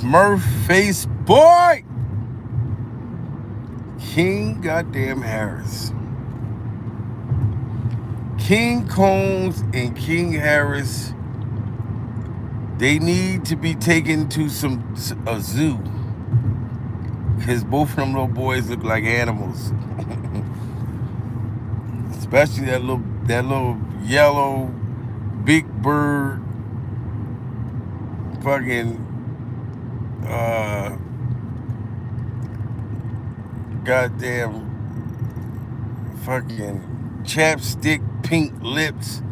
Smurf face boy. King goddamn Harris. King Combs and King Harris, they need to be taken to a zoo. Because both of them little boys look like animals. Especially that little yellow big bird fucking goddamn fucking chapstick pink lips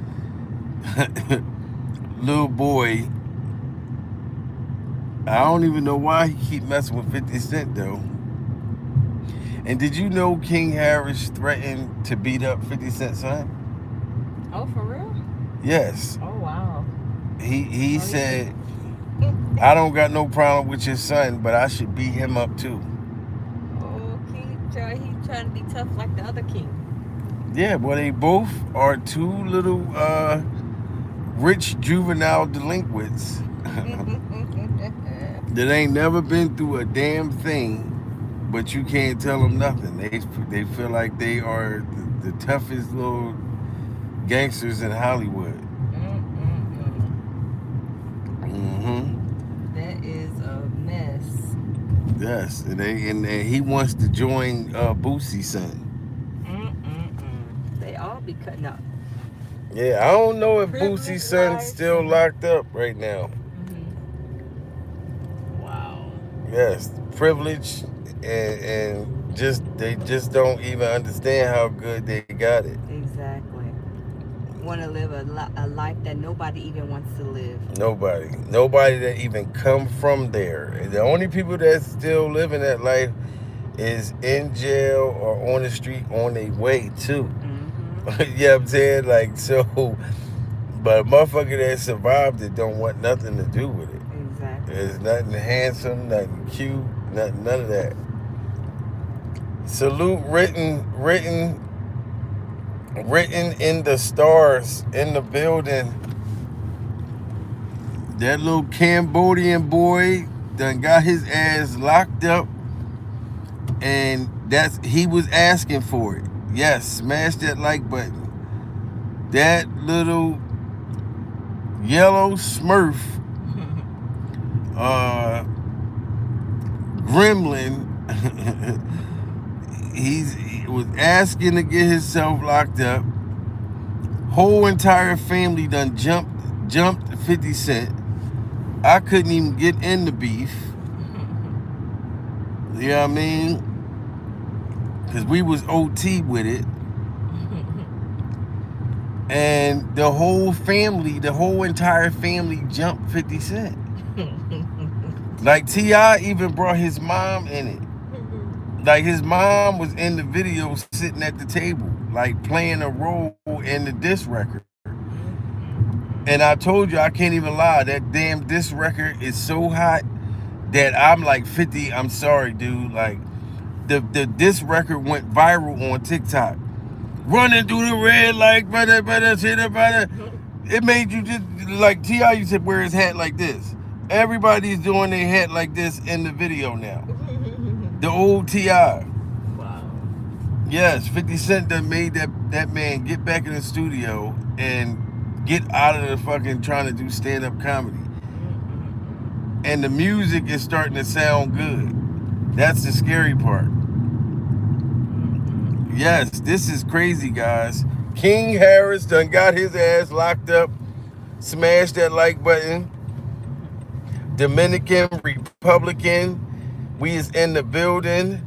little boy. I don't even know why he keep messing with 50 Cent though. And did you know King Harris threatened to beat up 50 Cent's son? Oh, for real? Yes. Oh, wow. He said, I don't got no problem with your son, but I should beat him up too. Oh, he trying to be tough like the other king. Yeah, well, they both are two little rich juvenile delinquents that ain't never been through a damn thing, but you can't tell them nothing. They feel like they are the toughest little gangsters in Hollywood. That is a mess. Yes, and he wants to join Boosie's son. They all be cutting up. Yeah, I don't know if Privilege Boosie's son's life. still locked up right now. Wow. Yes, privilege and just they just don't even understand how good they got it. Exactly. Want to live a life that nobody even wants to live. Nobody that even come from there. And the only people that still living that life is in jail or on the street on their way too. You know what I'm saying? Like, so, but a motherfucker that survived it don't want nothing to do with it. Exactly. There's nothing handsome, nothing cute, none of that. Salute written in the stars in the building. That little Cambodian boy done got his ass locked up, and he was asking for it. Yes, smash that like button. That little yellow Smurf gremlin he was asking to get himself locked up. Whole entire family done jumped 50 Cent. I couldn't even get in the beef. You know what I mean? Because we was OT with it. And the whole entire family jumped 50 Cent. Like T.I even brought his mom in it. Like his mom was in the video sitting at the table, like playing a role in the diss record. And I told you, I can't even lie, that damn diss record is so hot that I'm like 50, I'm sorry, dude. Like the diss record went viral on TikTok. Running through the red light, brother, brother. It made you just, like T.I. used to wear his hat like this. Everybody's doing their hat like this in the video now. The old T.I. Wow. Yes, 50 Cent done made that man get back in the studio and get out of the fucking trying to do stand-up comedy. And the music is starting to sound good. That's the scary part. Yes, this is crazy, guys. King Harris done got his ass locked up. Smash that like button. Dominican Republican, we is in the building.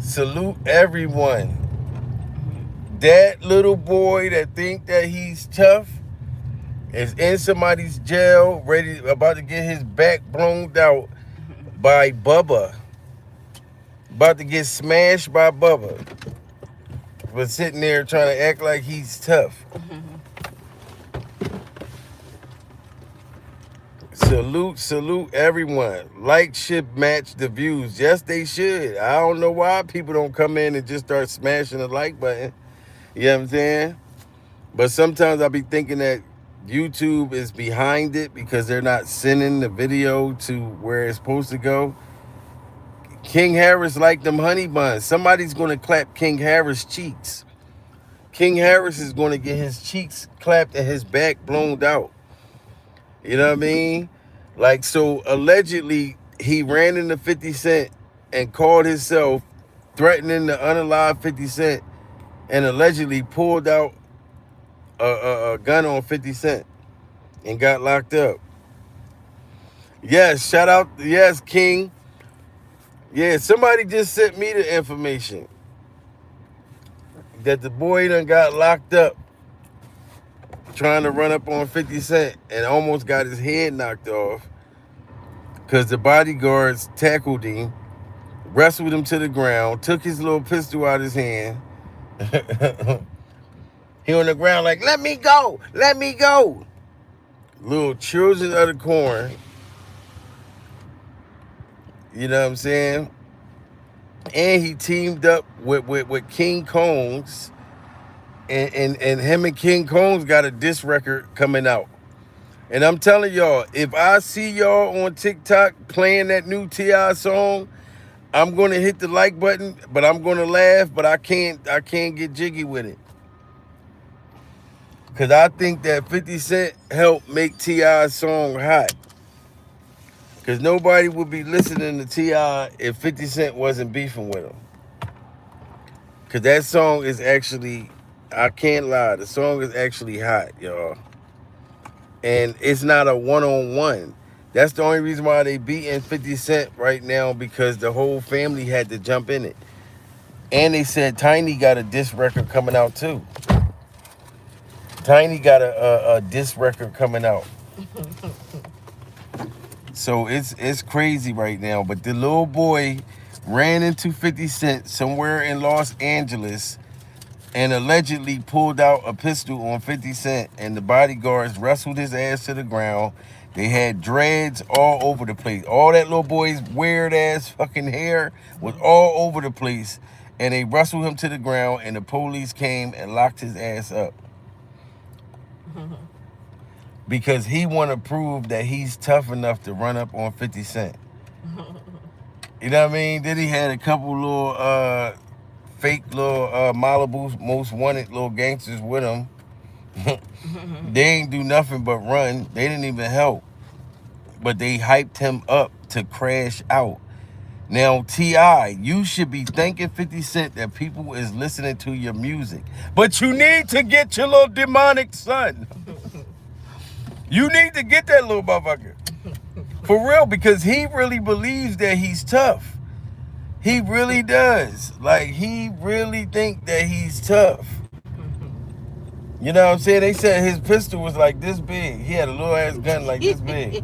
Salute everyone. That little boy that think that he's tough is in somebody's jail, about to get his back blown out by Bubba. About to get smashed by Bubba. But sitting there trying to act like he's tough. Salute everyone. Likes should match the views. Yes, they should. I don't know why people don't come in and just start smashing the like button. You know what I'm saying? But sometimes I be thinking that YouTube is behind it because they're not sending the video to where it's supposed to go. King Harris like them honey buns. Somebody's going to clap King Harris cheeks. King Harris is going to get his cheeks clapped and his back blown out. You know what I mean? Like, so allegedly he ran into 50 Cent and called himself threatening to unalive 50 Cent and allegedly pulled out a gun on 50 Cent and got locked up. Yes, shout out. Yes, King. Yeah, somebody just sent me the information that the boy done got locked up trying to run up on 50 Cent and almost got his head knocked off because the bodyguards tackled him, wrestled him to the ground, took his little pistol out of his hand. He on the ground like, let me go, let me go. Little children of the corn. You know what I'm saying? And he teamed up with King Combs. And him and King Combs got a diss record coming out. And I'm telling y'all, if I see y'all on TikTok playing that new T.I song, I'm gonna hit the like button, but I'm gonna laugh, but I can't get jiggy with it. Cause I think that 50 Cent helped make T.I.'s song hot. Cause nobody would be listening to T.I if 50 Cent wasn't beefing with him. Cause that song is actually, I can't lie, the song is actually hot, y'all. And it's not a one-on-one. That's the only reason why they beating 50 Cent right now, because the whole family had to jump in it. And they said Tiny got a diss record coming out too. Tiny got a diss record coming out. So it's crazy right now. But the little boy ran into 50 Cent somewhere in Los Angeles and allegedly pulled out a pistol on 50 Cent, and the bodyguards wrestled his ass to the ground. They had dreads all over the place. All that little boy's weird ass fucking hair was all over the place, and they wrestled him to the ground, and the police came and locked his ass up. Because he want to prove that he's tough enough to run up on 50 Cent. You know what I mean? Then he had a couple little fake little Malibu most wanted little gangsters with him. They ain't do nothing but run. They didn't even help. But they hyped him up to crash out. Now, T.I, you should be thanking 50 Cent that people is listening to your music. But you need to get your little demonic son. You need to get that little motherfucker. For real, because he really believes that he's tough. He really does. Like, he really think that he's tough. You know what I'm saying? They said his pistol was like this big. He had a little ass gun like this big.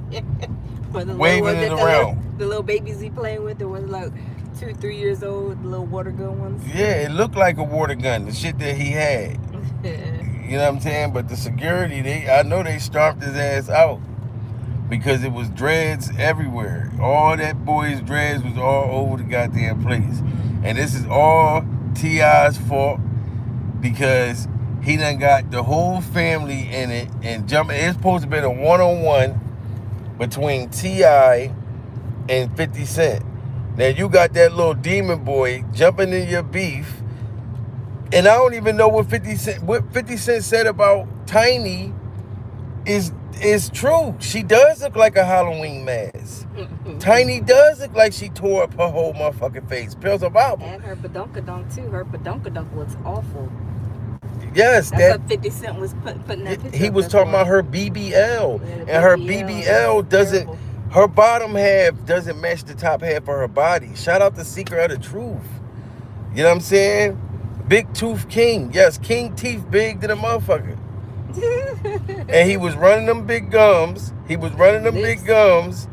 Waving it around. The little babies he playing with, the ones like 2, 3 years old, the little water gun ones. Yeah, it looked like a water gun, the shit that he had. You know what I'm saying? But the security, I know they stomped his ass out because it was dreads everywhere. All that boy's dreads was all over the goddamn place. And this is all T.I.'s fault because he done got the whole family in it and jumping. It's supposed to be a one-on-one between T.I and 50 Cent. Now you got that little demon boy jumping in your beef. And I don't even know what 50 Cent said about Tiny is true. She does look like a Halloween mask. Tiny does look like she tore up her whole motherfucking face. Pills of Bible. And her badonkadonk too. Her badonkadonk looks awful. Yes, that's what 50 Cent was putting that picture. He was talking about her BBL. And her BBL doesn't, her bottom half doesn't match the top half of her body. Shout out to Secret of the Truth. You know what I'm saying? Big Tooth King. Yes, King Teeth big than a motherfucker. And he was running them big gums. Big gums.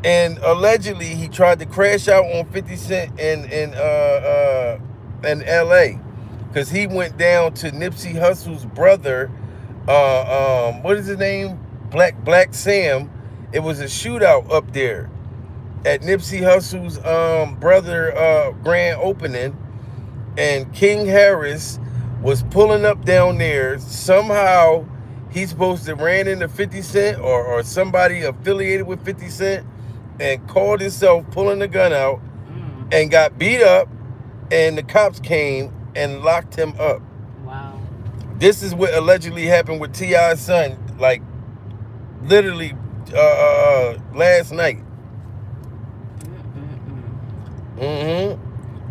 And allegedly he tried to crash out on 50 Cent in LA. Because he went down to Nipsey Hussle's brother, what is his name? Black Sam. It was a shootout up there at Nipsey Hussle's brother grand opening. And King Harris was pulling up down there. Somehow he's supposed to ran into 50 Cent or somebody affiliated with 50 Cent and called himself pulling the gun out and got beat up, and the cops came and locked him up. Wow. This is what allegedly happened with T.I.'s son, like literally last night.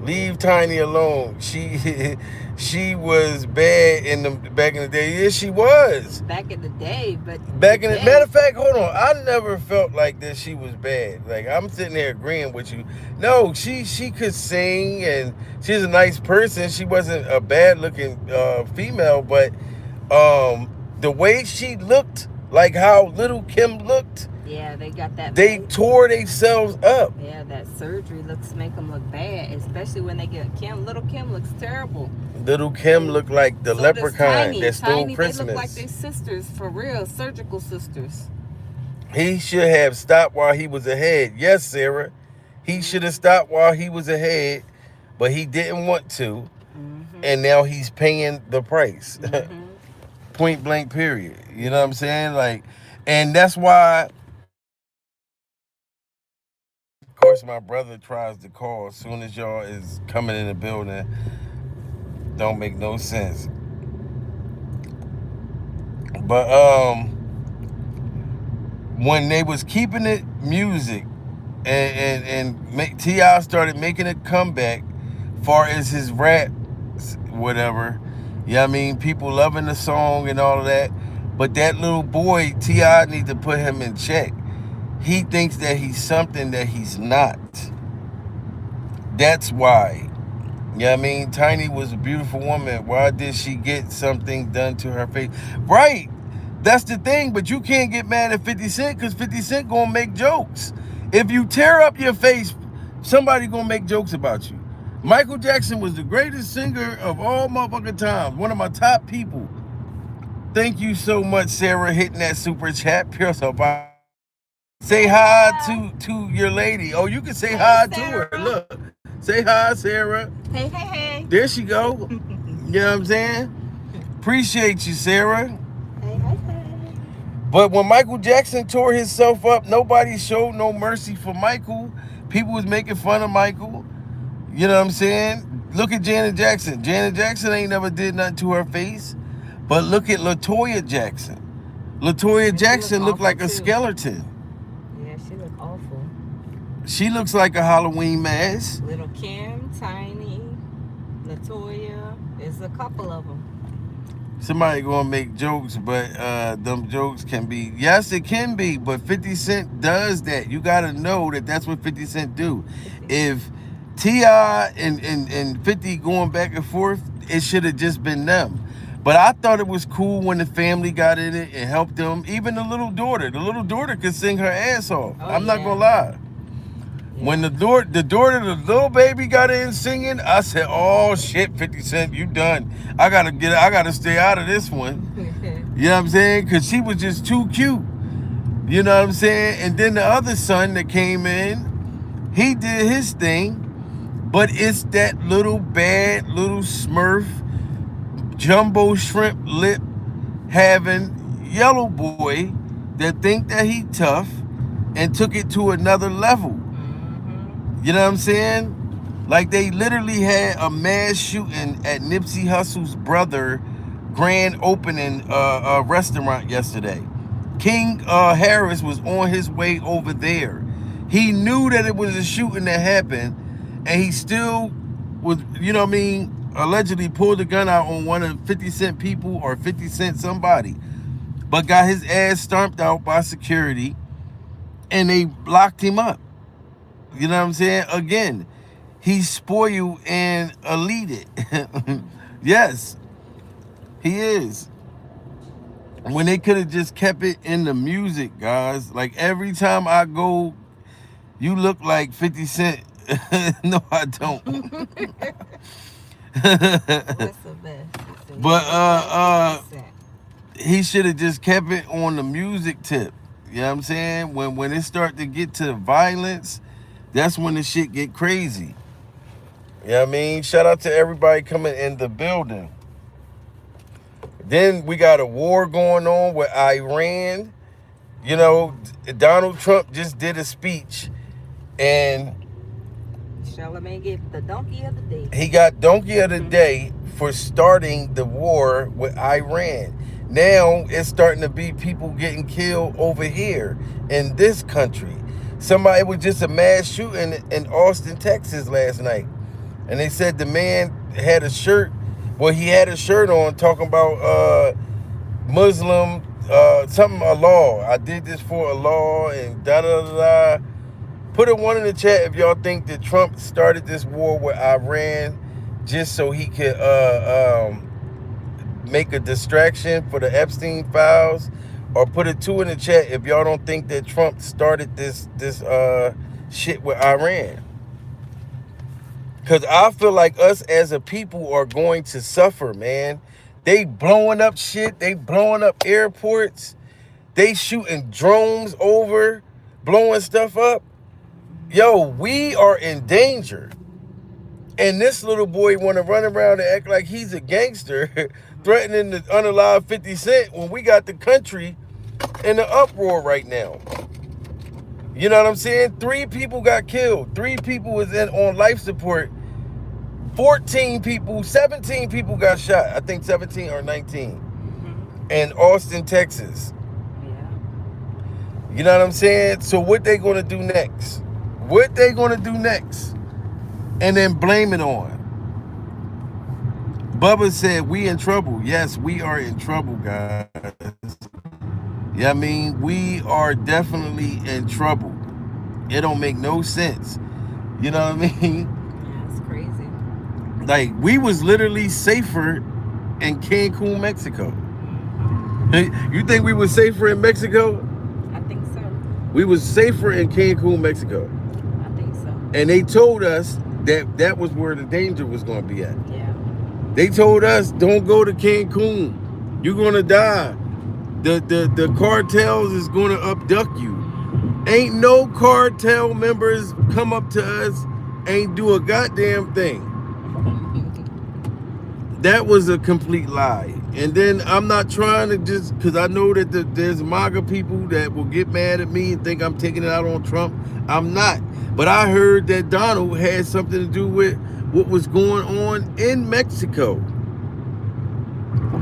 Leave Tiny alone. She was bad back in the day. Yeah, she was. Back in the day, but matter of fact, hold on. I never felt like that she was bad. Like, I'm sitting there agreeing with you. No, she could sing and she's a nice person. She wasn't a bad looking female, but the way she looked, like how Little Kim looked. Yeah, they got that. They tore themselves up. Yeah, that surgery make them look bad, especially when they get Kim. Little Kim looks terrible. Little Kim looked like the leprechaun that stole Christmas. They look like their sisters, for real, surgical sisters. He should have stopped while he was ahead. Yes, Sarah. He should have stopped while he was ahead, but he didn't want to. And now he's paying the price. Point blank, period. You know what I'm saying? Like, and that's why, of course, my brother tries to call as soon as y'all is coming in the building. Don't make no sense. But when they was keeping it music and T.I. started making a comeback far as his rap, whatever, you know what I mean? People loving the song and all of that. But that little boy, T.I. need to put him in check. He thinks that he's something that he's not. That's why. You know what I mean? Tiny was a beautiful woman. Why did she get something done to her face? Right. That's the thing. But you can't get mad at 50 Cent because 50 Cent gonna make jokes. If you tear up your face, somebody gonna make jokes about you. Michael Jackson was the greatest singer of all motherfucking time. One of my top people. Thank you so much, Sarah, hitting that super chat. Pure soap. Say hi to your lady. Oh, you can say hi to her. Look. Say hi, Sarah. Hey. There she go. You know what I'm saying? Appreciate you, Sarah. Hey. But when Michael Jackson tore himself up, nobody showed no mercy for Michael. People was making fun of Michael. You know what I'm saying? Look at Janet Jackson. Janet Jackson ain't never did nothing to her face. But look at LaToya Jackson. LaToya Jackson looked like a skeleton. Yeah, she looked awful. She looks like a Halloween mask. Little Kim, Tiny, LaToya. There's a couple of them. Somebody gonna make jokes, but them jokes can be, yes, it can be, but 50 Cent does that. You gotta know that that's what 50 Cent do. If T.I. and 50 going back and forth, it should have just been them. But I thought it was cool when the family got in it and helped them. Even the little daughter could sing her ass off. I'm not gonna lie. When the daughter, the little baby got in singing, I said, "Oh shit, 50 Cent, you done. I gotta stay out of this one." You know what I'm saying? Cause she was just too cute. You know what I'm saying? And then the other son that came in, he did his thing, but it's that little bad little Smurf, jumbo shrimp lip having yellow boy that think that he tough and took it to another level. You know what I'm saying? Like, they literally had a mass shooting at Nipsey Hussle's brother grand opening restaurant yesterday. King Harris was on his way over there. He knew that it was a shooting that happened, and he still was, you know what I mean, allegedly pulled the gun out on one of 50 Cent people or 50 Cent somebody, but got his ass stomped out by security, and they locked him up. You know what I'm saying? Again, he's spoiled and elite. Yes, he is. When they could have just kept it in the music, guys. Like, every time I go, you look like 50 Cent. No, I don't. What's the best? But he should have just kept it on the music tip. You know what I'm saying? When it start to get to violence, that's when the shit get crazy. You know what I mean? Shout out to everybody coming in the building. Then we got a war going on with Iran. You know, Donald Trump just did a speech, and Charlamagne get the donkey of the day. he got donkey of the day for starting the war with Iran. Now it's starting to be people getting killed over here in this country. It was just a mass shooting in Austin, Texas last night. And they said the man had a shirt. Well, he had a shirt on talking about Muslim, something, a law. I did this for a law and da-da-da-da. Put a 1 in the chat if y'all think that Trump started this war with Iran just so he could make a distraction for the Epstein files, or put a 2 in the chat if y'all don't think that Trump started this shit with Iran. Because I feel like us as a people are going to suffer, man. They blowing up shit. They blowing up airports. They shooting drones over, blowing stuff up. Yo, we are in danger. And this little boy want to run around and act like he's a gangster, threatening to unalive 50 Cent when we got the country in the uproar right now. You know what I'm saying? 3 people got killed. 3 people was on life support. 17 people got shot. I think 17 or 19. In Austin, Texas. Yeah. You know what I'm saying? So what they gonna do next? What they gonna do next? And then blame it on. Bubba said, we in trouble. Yes, we are in trouble, guys. Yeah, I mean, we are definitely in trouble. It don't make no sense. You know what I mean? Yeah, it's crazy. Like, we was literally safer in Cancun, Mexico. You think we was safer in Mexico? I think so. We was safer in Cancun, Mexico. I think so. And they told us that was where the danger was going to be at. Yeah. They told us, don't go to Cancun. You're going to die. The cartels is going to abduct you. Ain't no cartel members come up to us, ain't do a goddamn thing. That was a complete lie. And then I'm not trying to just, because I know that there's MAGA people that will get mad at me and think I'm taking it out on Trump. I'm not. But I heard that Donald had something to do with what was going on in Mexico.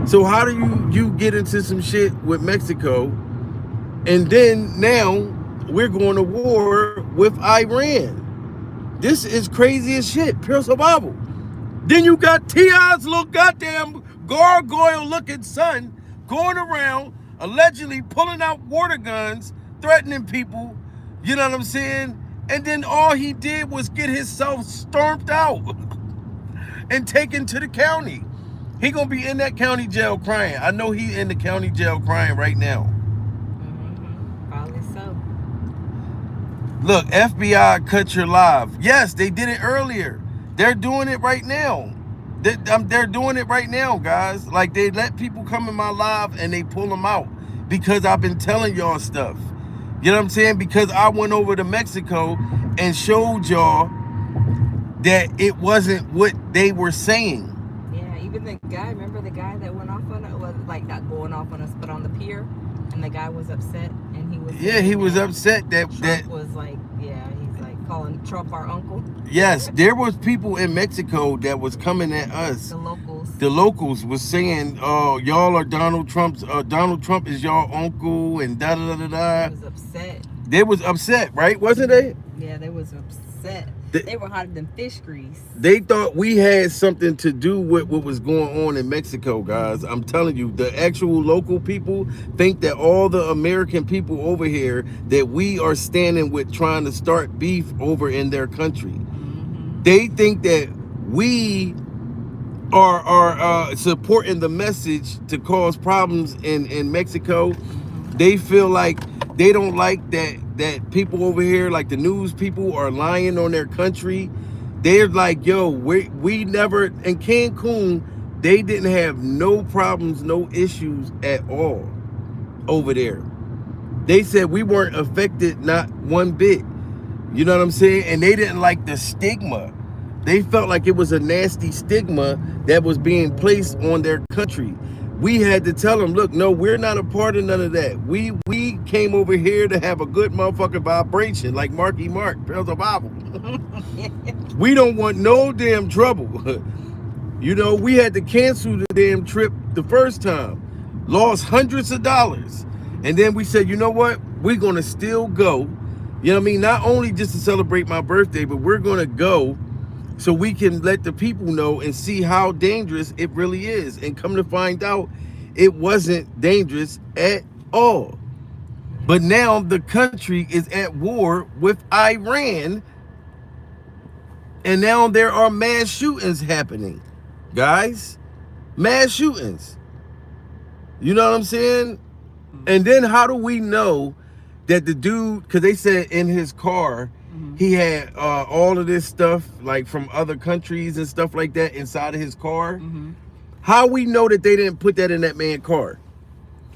So how do you get into some shit with Mexico, and then now we're going to war with Iran? This is crazy as shit. Pure survival. Then you got T.I.'s little goddamn gargoyle-looking son going around allegedly pulling out water guns, threatening people. You know what I'm saying? And then all he did was get himself stormed out and taken to the county. He gonna be in that county jail crying. I know he in the county jail crying right now. Probably so. Look, FBI cut your live. Yes, they did it earlier. They're doing it right now. They're doing it right now, guys. Like, they let people come in my live and they pull them out because I've been telling y'all stuff. You know what I'm saying? Because I went over to Mexico and showed y'all that it wasn't what they were saying. Yeah, even the guy, remember the guy that went off on us? Well, like, not going off on us, but on the pier, and the guy was upset, and he was... Yeah, he was upset that... Trump was like, yeah, he's like calling Trump our uncle. Yes, there was people in Mexico that was coming at us. The locals. The locals was saying, oh, y'all are Donald Trump's... Donald Trump is y'all uncle, and da-da-da-da-da. He was upset. They was upset, right? Wasn't they? Yeah, they was upset. They were hotter than fish grease. They thought we had something to do with what was going on in Mexico, guys. I'm telling you, the actual local people think that all the American people over here, that we are standing with trying to start beef over in their country. Mm-hmm. They think that we are supporting the message to cause problems in Mexico. They feel like they don't like that people over here, like the news people, are lying on their country. They're like, yo, we never, in Cancun, they didn't have no problems, no issues at all over there. They said we weren't affected, not one bit. You know what I'm saying? And they didn't like the stigma. They felt like it was a nasty stigma that was being placed on their country. We had to tell them, look, no, we're not a part of none of that. We came over here to have a good motherfucking vibration, like Marky Mark, Bells of Bible. We don't want no damn trouble. You know, we had to cancel the damn trip the first time, lost hundreds of dollars. And then we said, you know what? We're going to still go. You know what I mean? Not only just to celebrate my birthday, but we're going to go so we can let the people know and see how dangerous it really is. And come to find out, it wasn't dangerous at all. But now the country is at war with Iran, and now there are mass shootings happening. Guys, mass shootings. You know what I'm saying? And then how do we know that the dude, because they said in his car, he had all of this stuff like from other countries and stuff like that inside of his car. How we know that they didn't put that in that man's car?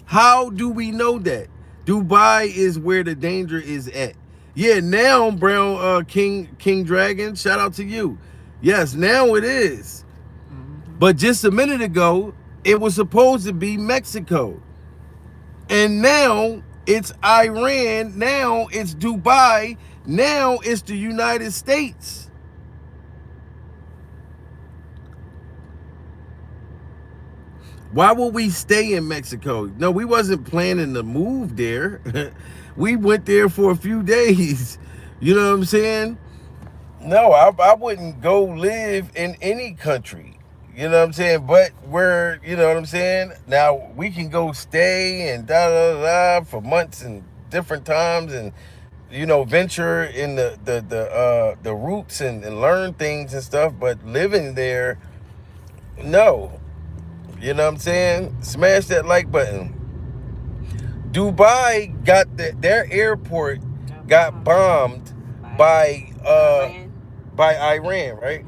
How do we know that? Dubai is where the danger is at. Yeah, now Brown King Dragon, shout out to you. Yes, now it is. But just a minute ago, it was supposed to be Mexico. And now it's Iran. Now it's Dubai. Now it's the United States. Why would we stay in Mexico? No, we wasn't planning to move there. We went there for a few days. You know what I'm saying? No, I wouldn't go live in any country. You know what I'm saying? But we're, you know what I'm saying? Now, we can go stay and da-da-da for months and different times and, you know, venture in the roots and learn things and stuff. But living there, no. You know what I'm saying? Smash that like button. Dubai got their airport got bombed by Iran, right?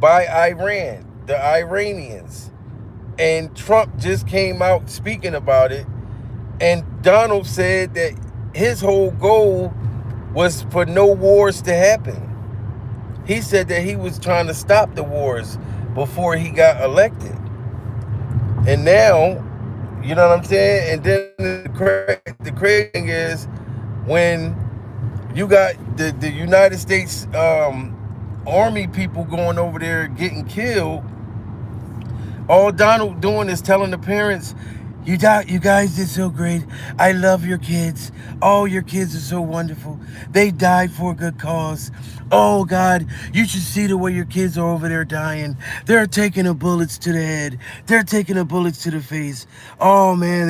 By Iran, the Iranians. And Trump just came out speaking about it. And Donald said that his whole goal was for no wars to happen. He said that he was trying to stop the wars before he got elected. And now, you know what I'm saying? And then the crazy thing is when you got the United States Army people going over there getting killed, all Donald doing is telling the parents, you guys did so great. I love your kids. Oh, your kids are so wonderful. They died for a good cause. Oh, God, you should see the way your kids are over there dying. They're taking the bullets to the head. They're taking the bullets to the face. Oh, man,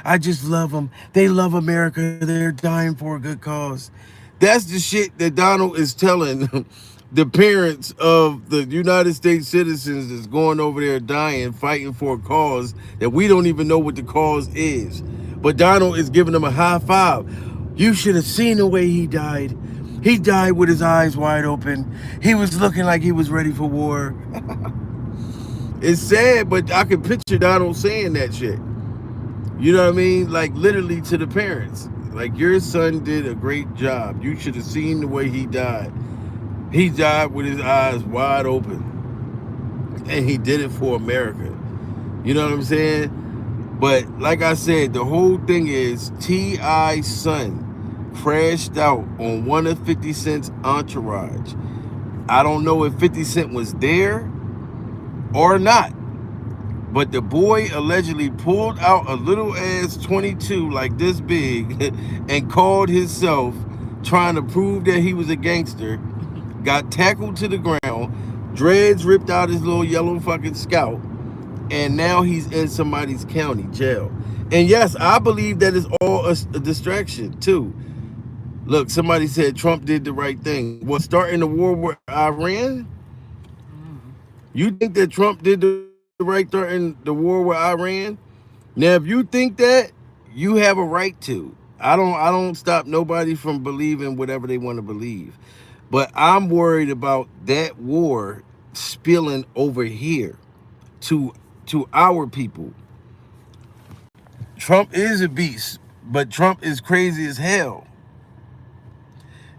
I just love them. They love America. They're dying for a good cause. That's the shit that Donald is telling the parents of the United States citizens that's going over there dying, fighting for a cause that we don't even know what the cause is. But Donald is giving them a high five. You should have seen the way he died. He died with his eyes wide open. He was looking like he was ready for war. It's sad, but I can picture Donald saying that shit. You know what I mean? Like literally to the parents. Like, your son did a great job. You should have seen the way he died. He died with his eyes wide open. And he did it for America. You know what I'm saying? But like I said, the whole thing is T.I.'s son crashed out on one of 50 Cent's entourage. I don't know if 50 Cent was there or not. But the boy allegedly pulled out a little ass 22 like this big and called himself trying to prove that he was a gangster. Got tackled to the ground, dreads ripped out his little yellow fucking scalp, and now he's in somebody's county jail. And yes, I believe that is all a distraction too. Look, somebody said Trump did the right thing. What, starting the war with Iran? You think that Trump did the right starting the war with Iran? Now, if you think that, you have a right to. I don't stop nobody from believing whatever they want to believe. But I'm worried about that war spilling over here to our people. Trump is a beast, but Trump is crazy as hell.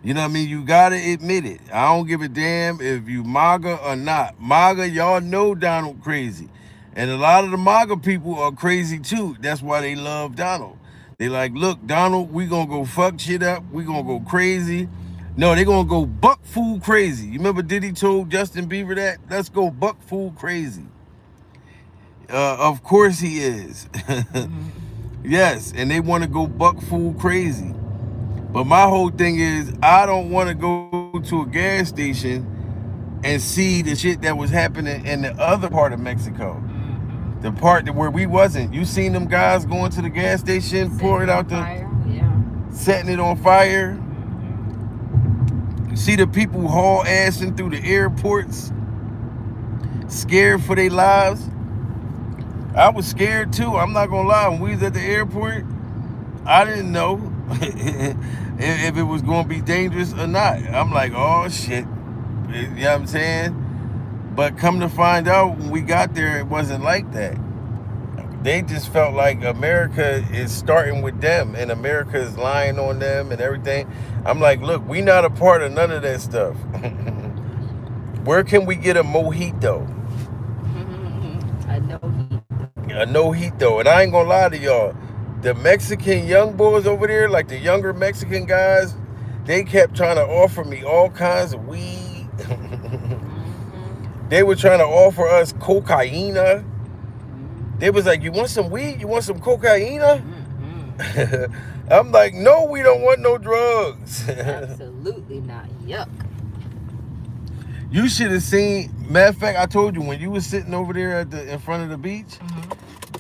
You know what I mean? You gotta admit it. I don't give a damn if you MAGA or not. MAGA, y'all know Donald crazy. And a lot of the MAGA people are crazy too. That's why they love Donald. They like, look, Donald, we gonna go fuck shit up. We gonna go crazy. No, they gonna go buck fool crazy. You remember Diddy told Justin Bieber that? Let's go buck fool crazy. Of course he is. Yes, and they want to go buck fool crazy. But my whole thing is, I don't want to go to a gas station and see the shit that was happening in the other part of Mexico. The part where we wasn't. You seen them guys going to the gas station, pouring out setting it on fire. You see the people haul assing through the airports, scared for their lives. I was scared too. I'm not gonna lie. When we was at the airport, I didn't know if it was gonna be dangerous or not. I'm like, oh shit. You know what I'm saying? But come to find out, when we got there, it wasn't like that. They just felt like America is starting with them and America is lying on them and everything. I'm like, look, we not a part of none of that stuff. Where can we get a mojito? A no-hito. And I ain't gonna lie to y'all. The Mexican young boys over there, like the younger Mexican guys, they kept trying to offer me all kinds of weed. They were trying to offer us cocaine. They was like, you want some weed? You want some cocaine? I'm like, no, we don't want no drugs. Absolutely not. Yuck. You should have seen, matter of fact, I told you, when you was sitting over there in front of the beach,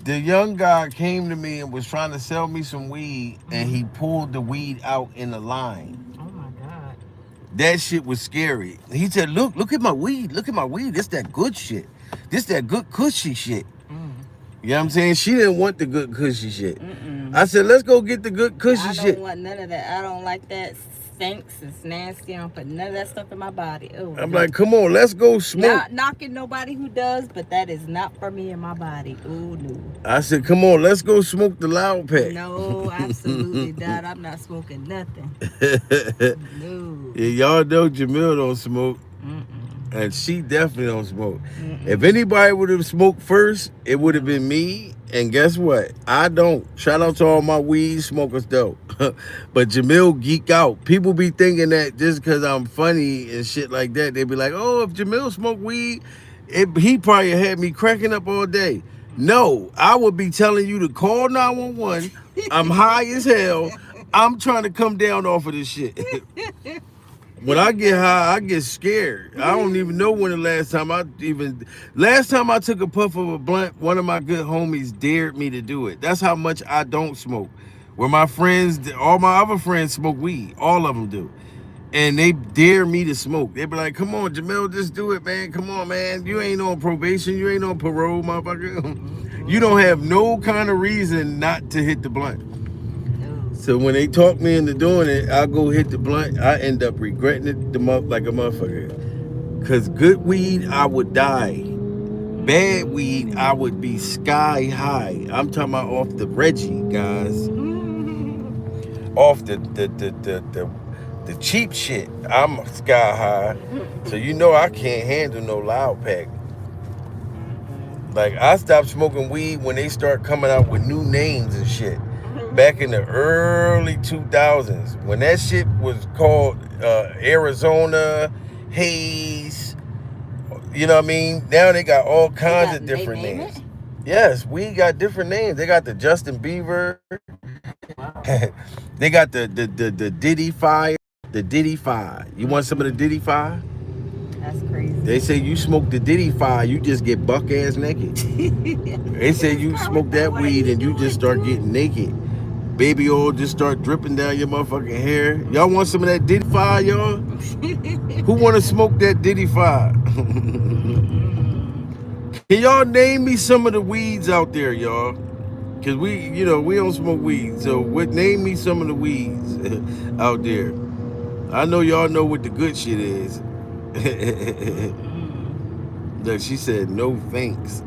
the young guy came to me and was trying to sell me some weed, and he pulled the weed out in the line. Oh my God. That shit was scary. He said, look at my weed. Look at my weed. This that good shit. This that good cushy shit. You know what I'm saying? She didn't want the good cushy shit. I said, let's go get the good cushy shit. I don't want none of that. I don't like that. Stinks. It's nasty. I don't put none of that stuff in my body. Ooh, I'm like, come on, let's go smoke. Not knocking nobody who does, but that is not for me in my body. Ooh, no. I said, come on, let's go smoke the loud pack. No, absolutely not. I'm not smoking nothing. No. Yeah, y'all know Jamil don't smoke. And she definitely don't smoke. If anybody would have smoked first, it would have been me. And guess what? I don't. Shout out to all my weed smokers though. But Jamil geek out. People be thinking that just because I'm funny and shit like that, they be like, oh, if Jamil smoked weed, he probably had me cracking up all day. No, I would be telling you to call 911. I'm high as hell. I'm trying to come down off of this shit. When I get high, I get scared. I don't even know when the last time I took a puff of a blunt, one of my good homies dared me to do it. That's how much I don't smoke. Where my friends, all my other friends smoke weed. All of them do. And they dare me to smoke. They be like, come on, Jamil, just do it, man. Come on, man. You ain't on probation. You ain't on parole, motherfucker. You don't have no kind of reason not to hit the blunt. So when they talk me into doing it, I go hit the blunt. I end up regretting it like a motherfucker. Because good weed, I would die. Bad weed, I would be sky high. I'm talking about off the Reggie, guys. Off the cheap shit. I'm sky high. So you know I can't handle no loud pack. Like, I stopped smoking weed when they start coming out with new names and shit. Back in the early 2000s, when that shit was called Arizona, Haze, you know what I mean? Now they got all kinds of different names. Yes, we got different names. They got the Justin Bieber. Wow. They got the Diddy Fire, the Diddy Fire. You want some of the Diddy Fire? That's crazy. They say you smoke the Diddy Fire, you just get buck ass naked. They say you smoke that weed and you just start getting naked. Baby oil just start dripping down your motherfucking hair. Y'all want some of that Diddy Fire, y'all? Who want to smoke that Diddy Fire? Can y'all name me some of the weeds out there, y'all? Because we don't smoke weed. So name me some of the weeds out there. I know y'all know what the good shit is. Look, she said no thanks.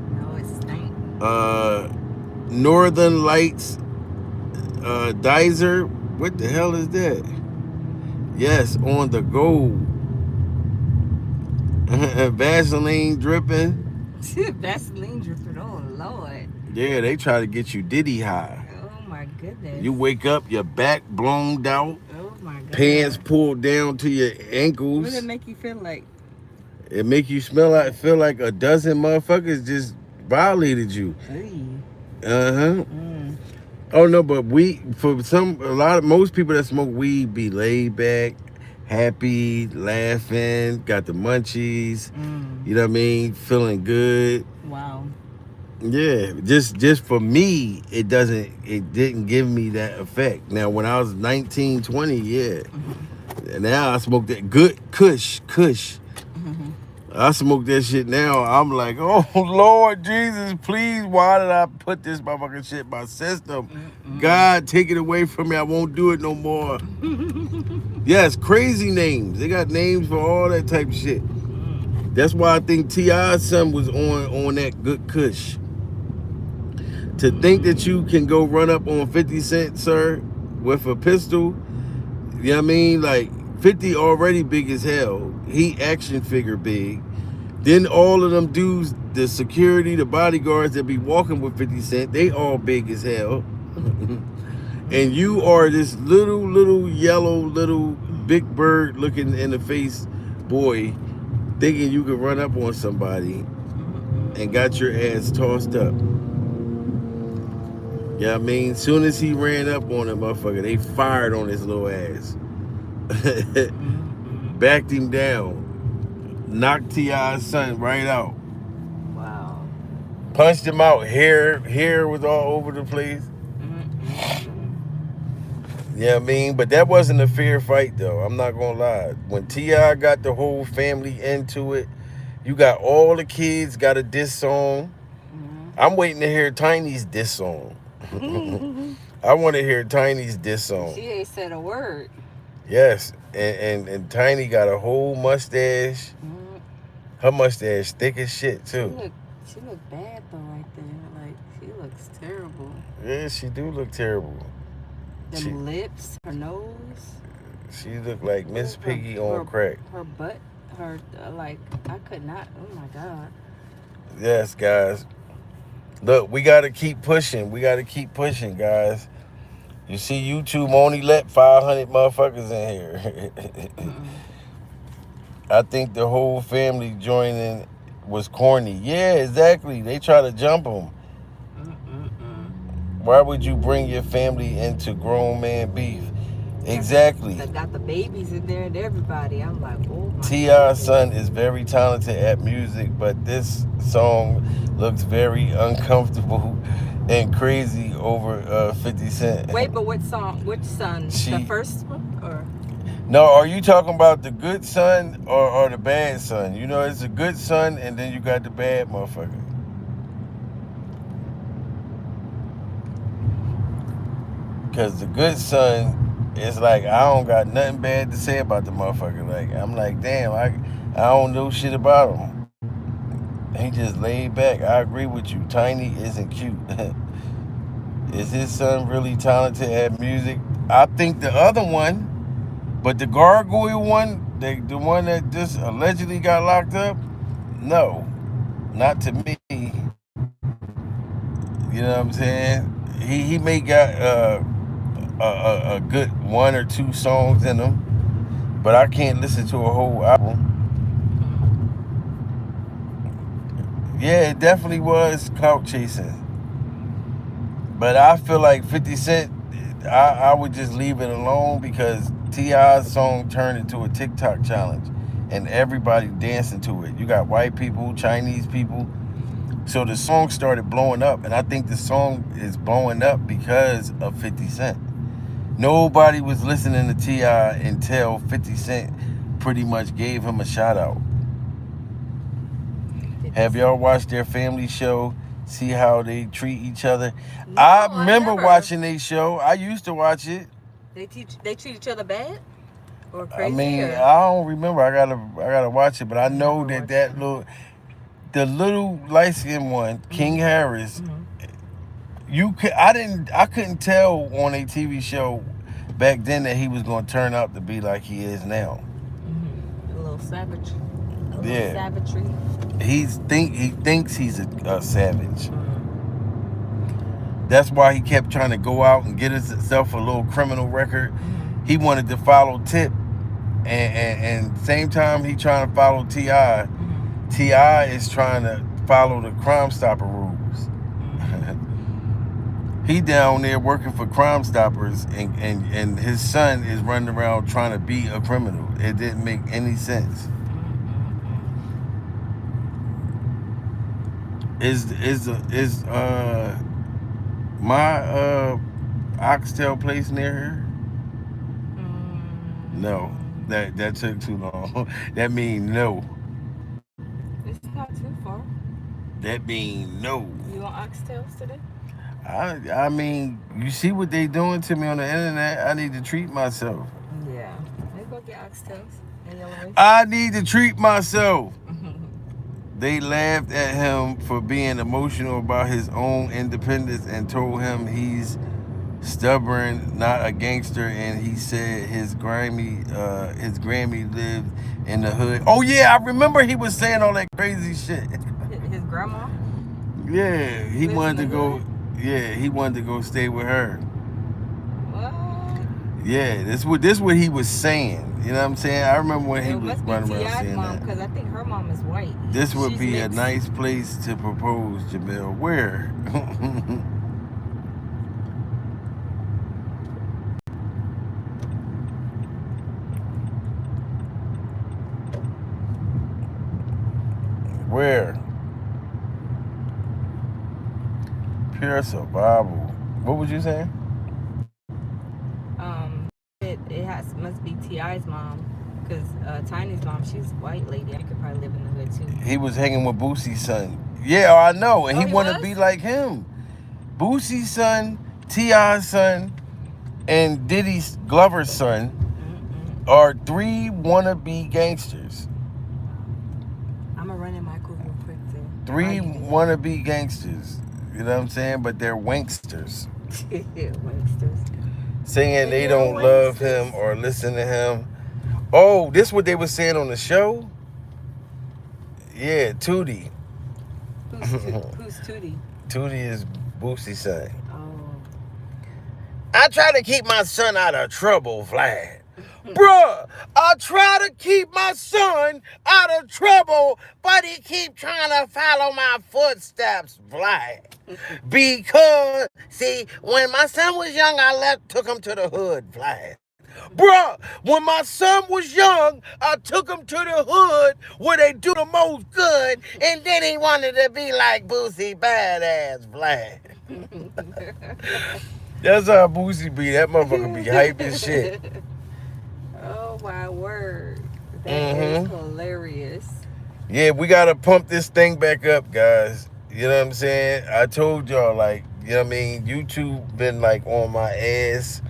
No, it stank. Northern Lights Dizer. What the hell is that? Yes, on the go. Vaseline dripping. Vaseline dripping. Oh Lord. Yeah, they try to get you Diddy high. Oh my goodness. You wake up, your back blown out, Oh my god. pants pulled down to your ankles. What did it make you feel like? It make you feel like a dozen motherfuckers just violated you. Uh-huh. Oh no, but most people that smoke weed be laid back, happy, laughing, got the munchies. You know what I mean? Feeling good. Wow. Yeah, just for me, it didn't give me that effect. Now when I was 19, 20, yeah. Now I smoke that good kush. I smoke that shit now. I'm like, oh Lord Jesus, please, why did I put this motherfucking shit in my system? God, take it away from me. I won't do it no more. Yes, crazy names. They got names for all that type of shit. That's why I think T.I.'s son was on that good kush. To think that you can go run up on 50 Cent, sir, with a pistol, you know what I mean? Like, 50 already big as hell. He action figure big. Then all of them dudes, the security, the bodyguards that be walking with 50 Cent, they all big as hell. And you are this little yellow, little big bird looking in the face boy, thinking you could run up on somebody and got your ass tossed up. You know what I mean? Soon as he ran up on the motherfucker, they fired on his little ass. Backed him down. Knocked T.I.'s son right out. Wow. Punched him out. Hair was all over the place. You know what I mean? But that wasn't a fair fight, though. I'm not going to lie. When T.I. got the whole family into it, you got all the kids got a diss song. I'm waiting to hear Tiny's diss song. I want to hear Tiny's diss song. She ain't said a word. Yes, and Tiny got a whole mustache. Her mustache thick as shit too. She look bad though right there. Like she looks terrible. Yeah, she do look terrible. Them lips, her nose. She look like Miss Piggy on crack. Her butt, like I could not. Oh my god. Yes, guys. Look, we got to keep pushing. We got to keep pushing, guys. You see, YouTube only let 500 motherfuckers in here. I think the whole family joining was corny. Yeah, exactly. They try to jump them. Why would you bring your family into grown man beef? Exactly. They got the babies in there and everybody. I'm like, oh my T.I.'s son is very talented at music, but this song looks very uncomfortable and crazy over 50 Cent. Wait, but what song? Which son? The first one? Or? No, are you talking about the good son or the bad son? You know, it's a good son and then you got the bad motherfucker. Because the good son, it's like, I don't got nothing bad to say about the motherfucker. Like, I'm like, damn, I don't know shit about him. He just laid back. I agree with you. Tiny isn't cute. Is his son really talented at music? I think the other one, but the gargoyle one, the one that just allegedly got locked up, no, not to me. You know what I'm saying? He may got a good one or two songs in them, but I can't listen to a whole album. Yeah, it definitely was clout chasing. But I feel like 50 Cent, I would just leave it alone because T.I.'s song turned into a TikTok challenge and everybody dancing to it. You got white people, Chinese people. So the song started blowing up, and I think the song is blowing up because of 50 Cent. Nobody was listening to T.I. until 50 Cent pretty much gave him a shout out. Have y'all watched their family show? See how they treat each other? No, I remember watching their show. I used to watch it. They treat each other bad or crazy? I mean, I don't remember. I gotta watch it, but I know that the little light skinned one, King Harris. I couldn't tell on a TV show back then that he was gonna turn out to be like he is now. A little savage. A little Yeah. savagery. He thinks he's a savage. Mm-hmm. That's why he kept trying to go out and get himself a little criminal record. Mm-hmm. He wanted to follow Tip, and same time he trying to follow T.I. Mm-hmm. T.I. is trying to follow the Crime Stopper rules. He down there working for Crime Stoppers, and his son is running around trying to be a criminal. It didn't make any sense. Is my oxtail place near here? No, that took too long. That mean no. It's not too far. That mean no. You want oxtails today? I mean, you see what they doing to me on the internet. I need to treat myself. Yeah. Let's go get oxtails and yellow rice. I need to treat myself. They laughed at him for being emotional about his own independence and told him he's stubborn, not a gangster, and he said his Grammy lived in the hood. Oh yeah, I remember he was saying all that crazy shit. His grandma Yeah, he lives in wanted the to go. hood? Yeah, he wanted to go stay with her. What? Yeah, this what he was saying. You know what I'm saying? I remember when he It was must be running around T.I.'s saying mom that. because I think her mom is white. This would She's be a mixed. nice place to propose, Jamil. Where? Where? Pure survival. What was you saying? It must be T.I.'s mom because Tiny's mom, she's a white lady. I could probably live in the hood too. He was hanging with Boosie's son. Yeah, I know, and Oh, he he want to was? be like him. Boosie's son, T.I.'s son, and Diddy's Glover's son are three wannabe gangsters. I'm gonna run in Michael real quick too. Three wannabe gangsters. You know what I'm saying? But they're wanksters. Wanksters. Saying they You're don't love wanksters. him or listen to him. Oh, this what they were saying on the show? Yeah, Tootie. Who's Tootie? Tootie is Boosie's son. Oh. I try to keep my son out of trouble, Vlad. Bruh, I try to keep my son out of trouble, but he keep trying to follow my footsteps, Vlad. Because, see, when my son was young, took him to the hood, Vlad. Bruh, when my son was young, I took him to the hood where they do the most good, and then he wanted to be like Boosie Badass, Vlad. That's how Boosie be. That motherfucker be hype as shit. Oh my word. That is hilarious. Yeah, we gotta pump this thing back up, guys. You know what I'm saying? I told y'all, like, you know what I mean? YouTube been like on my ass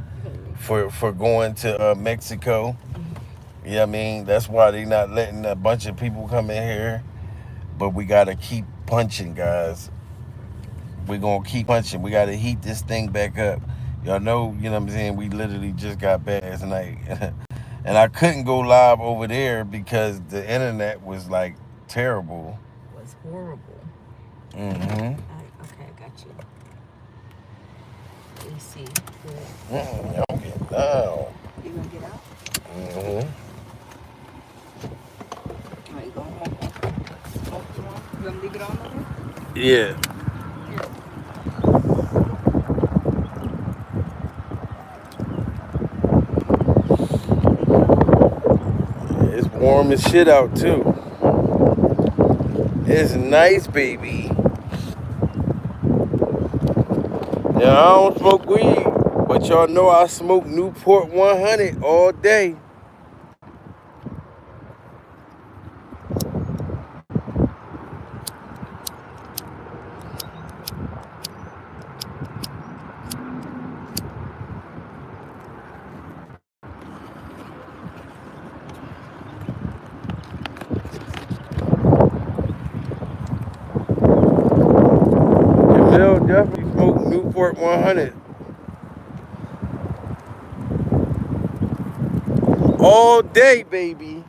for going to Mexico. You know what I mean? That's why they not letting a bunch of people come in here. But we gotta keep punching, guys. We're gonna keep punching. We gotta heat this thing back up. Y'all know, you know what I'm saying? We literally just got back last night. And I couldn't go live over there because the internet was like terrible. It was horrible. Mm-hmm. Okay, I got you. Let me see. Y'all get down. You gonna get out? Mm-hmm. All right, you going home? You gonna leave it on over? Yeah. It's warm as shit out too. It's nice, baby. Now I don't smoke weed, but y'all know I smoke Newport 100 all day. Jamil definitely smoke Newport 100 all day, baby.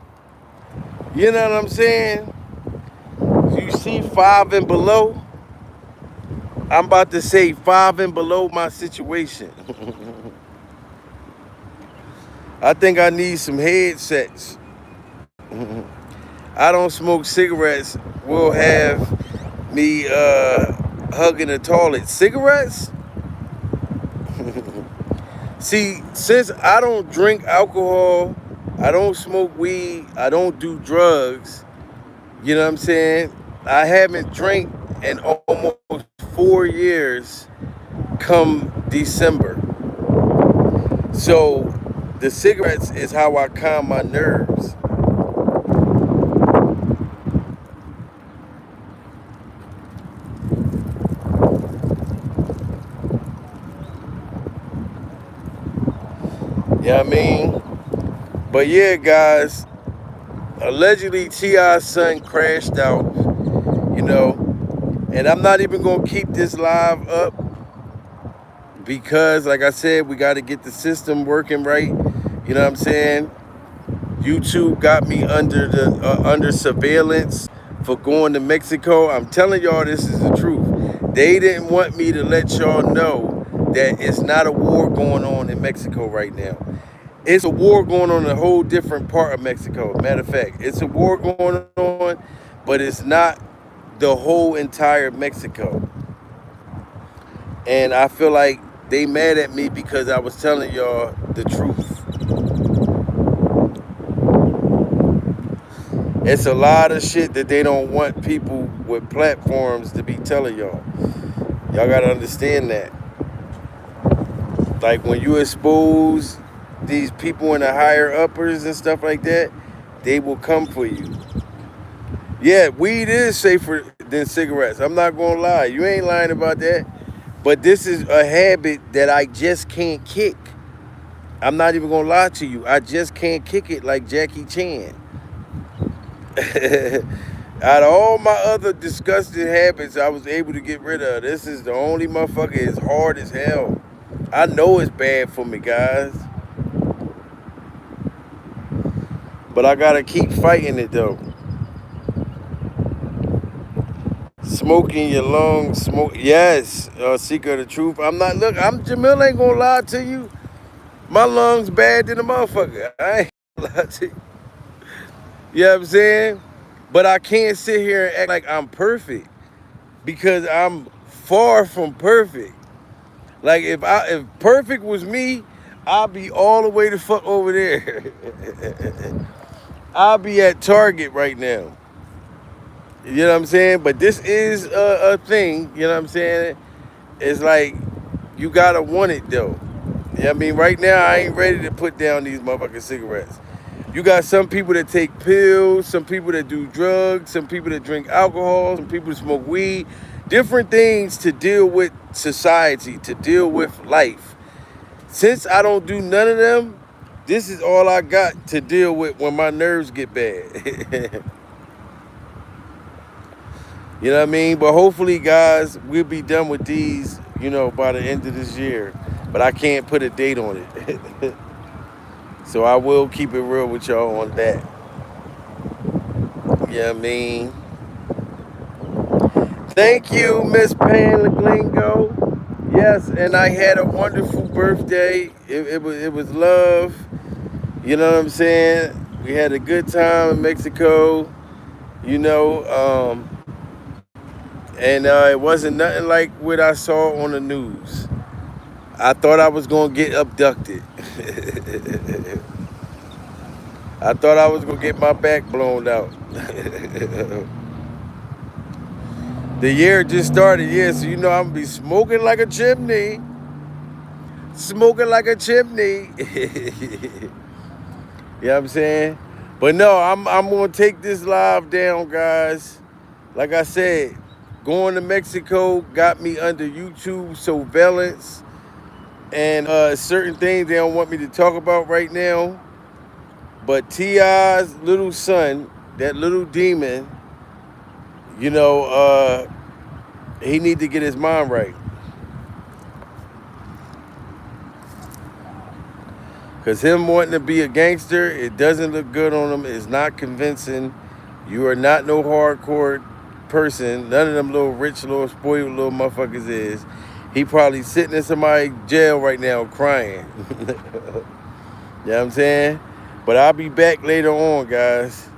You know what I'm saying? You see five and below. I'm about to say five and below my situation. I think I need some headsets. I don't smoke cigarettes. Will have me hugging the toilet. Cigarettes? See, since I don't drink alcohol, I don't smoke weed, I don't do drugs, you know what I'm saying? I haven't drank in almost 4 years come December. So the cigarettes is how I calm my nerves. You know what I mean? But yeah, guys, allegedly T.I.'s son crashed out, you know, and I'm not even gonna keep this live up because, like I said, we got to get the system working right. You know what I'm saying? YouTube got me under surveillance for going to Mexico. I'm telling y'all, this is the truth. They didn't want me to let y'all know that it's not a war going on in Mexico right now. It's a war going on in a whole different part of Mexico. Matter of fact, it's a war going on, but it's not the whole entire Mexico. And I feel like they mad at me because I was telling y'all the truth. It's a lot of shit that they don't want people with platforms to be telling y'all. Y'all gotta understand that. Like when you expose these people in the higher uppers and stuff like that, they will come for you. Yeah, weed is safer than cigarettes. I'm not gonna lie. You ain't lying about that. But this is a habit that I just can't kick. I'm not even gonna lie to you. I just can't kick it like Jackie Chan. Out of all my other disgusting habits I was able to get rid of, this is the only motherfucker is hard as hell. I know it's bad for me, guys. But I gotta keep fighting it though. Smoking your lungs, smoke. Yes, seeker of the truth. I'm not. Look, I'm Jamil. Ain't gonna lie to you. My lungs bad than a motherfucker. I ain't gonna lie to you. You know what I'm saying? But I can't sit here and act like I'm perfect because I'm far from perfect. Like if perfect was me, I'd be all the way the fuck over there. I'll be at Target right now. You know what I'm saying? But this is a thing. You know what I'm saying? It's like you gotta want it though. Yeah, I mean, right now I ain't ready to put down these motherfucking cigarettes. You got some people that take pills, some people that do drugs, some people that drink alcohol, some people that smoke weed, different things to deal with society, to deal with life. Since I don't do none of them, this is all I got to deal with when my nerves get bad. You know what I mean? But hopefully, guys, we'll be done with these, by the end of this year. But I can't put a date on it. So I will keep it real with y'all on that. You know what I mean? Thank you, Miss Pan Glingo. Yes, and I had a wonderful birthday. It was love. You know what I'm saying? We had a good time in Mexico. You know, and it wasn't nothing like what I saw on the news. I thought I was gonna get abducted. I thought I was gonna get my back blown out. The year just started, yeah, so I'm gonna be smoking like a chimney. Smoking like a chimney. You know what I'm saying? But no, I'm gonna take this live down, guys. Like I said, going to Mexico got me under YouTube surveillance and certain things they don't want me to talk about right now. But T.I.'s little son, that little demon, you know, he need to get his mind right. Cause him wanting to be a gangster, it doesn't look good on him. It's not convincing. You are not no hardcore person. None of them little rich, little spoiled little motherfuckers is. He probably sitting in somebody's jail right now crying. You know what I'm saying? But I'll be back later on, guys.